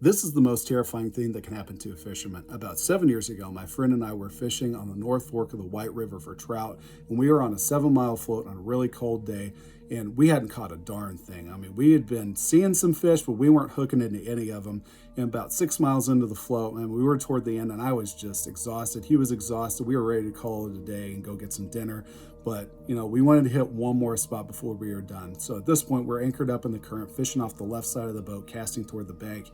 This is the most terrifying thing that can happen to a fisherman. About 7 years ago, my friend and I were fishing on the North Fork of the White River for trout, and we were on a 7 mile float on a really cold day, and we hadn't caught a darn thing. I mean, we had been seeing some fish, but we weren't hooking into any of them. And about 6 miles into the float, and we were toward the end, and I was just exhausted. He was exhausted. We were ready to call it a day and go get some dinner. But, we wanted to hit one more spot before we were done. So at this point, we're anchored up in the current, fishing off the left side of the boat, casting toward the bank,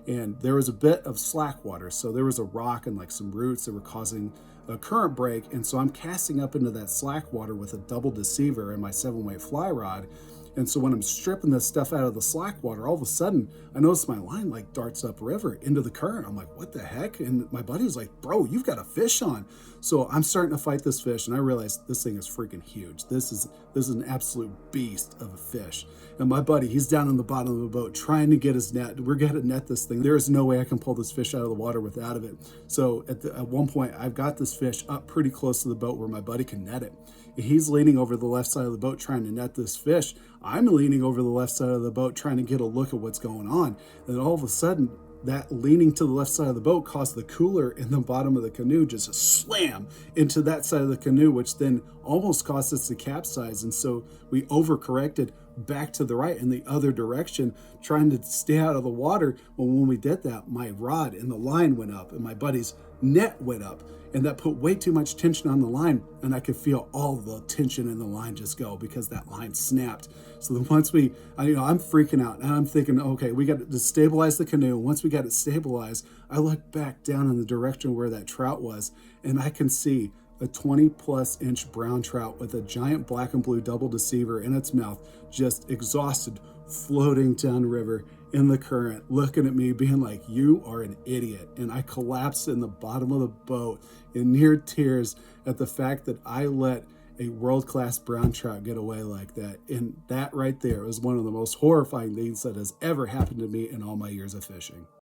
and there was a bit of slack water. So there was a rock and like some roots that were causing a current break. And so I'm casting up into that slack water with a double deceiver and my 7 weight fly rod. And so when I'm stripping this stuff out of the slack water, all of a sudden I notice my line like darts upriver into the current. I'm like, what the heck? And my buddy's like, bro, you've got a fish on. So I'm starting to fight this fish, and I realize this thing is freaking huge. This is an absolute beast of a fish. And my buddy, he's down in the bottom of the boat trying to get his net. We're gonna net this thing. There is no way I can pull this fish out of the water without it. So at one point, I've got this fish up pretty close to the boat where my buddy can net it. He's leaning over the left side of the boat trying to net this fish. I'm leaning over the left side of the boat trying to get a look at what's going on. And all of a sudden, that leaning to the left side of the boat caused the cooler in the bottom of the canoe just to slam into that side of the canoe, which then almost caused us to capsize. And so we overcorrected back to the right in the other direction, trying to stay out of the water. Well, when we did that, my rod and the line went up and my buddy's net went up, and that put way too much tension on the line, and I could feel all the tension in the line just go because that line snapped. So then once I'm freaking out, and I'm thinking, okay, we got to stabilize the canoe. Once we got it stabilized, I look back down in the direction where that trout was, and I can see a 20+ inch brown trout with a giant black and blue double deceiver in its mouth, just exhausted, floating downriver in the current, looking at me, being like, you are an idiot. And I collapsed in the bottom of the boat in near tears at the fact that I let a world-class brown trout get away like that. And that right there was one of the most horrifying things that has ever happened to me in all my years of fishing.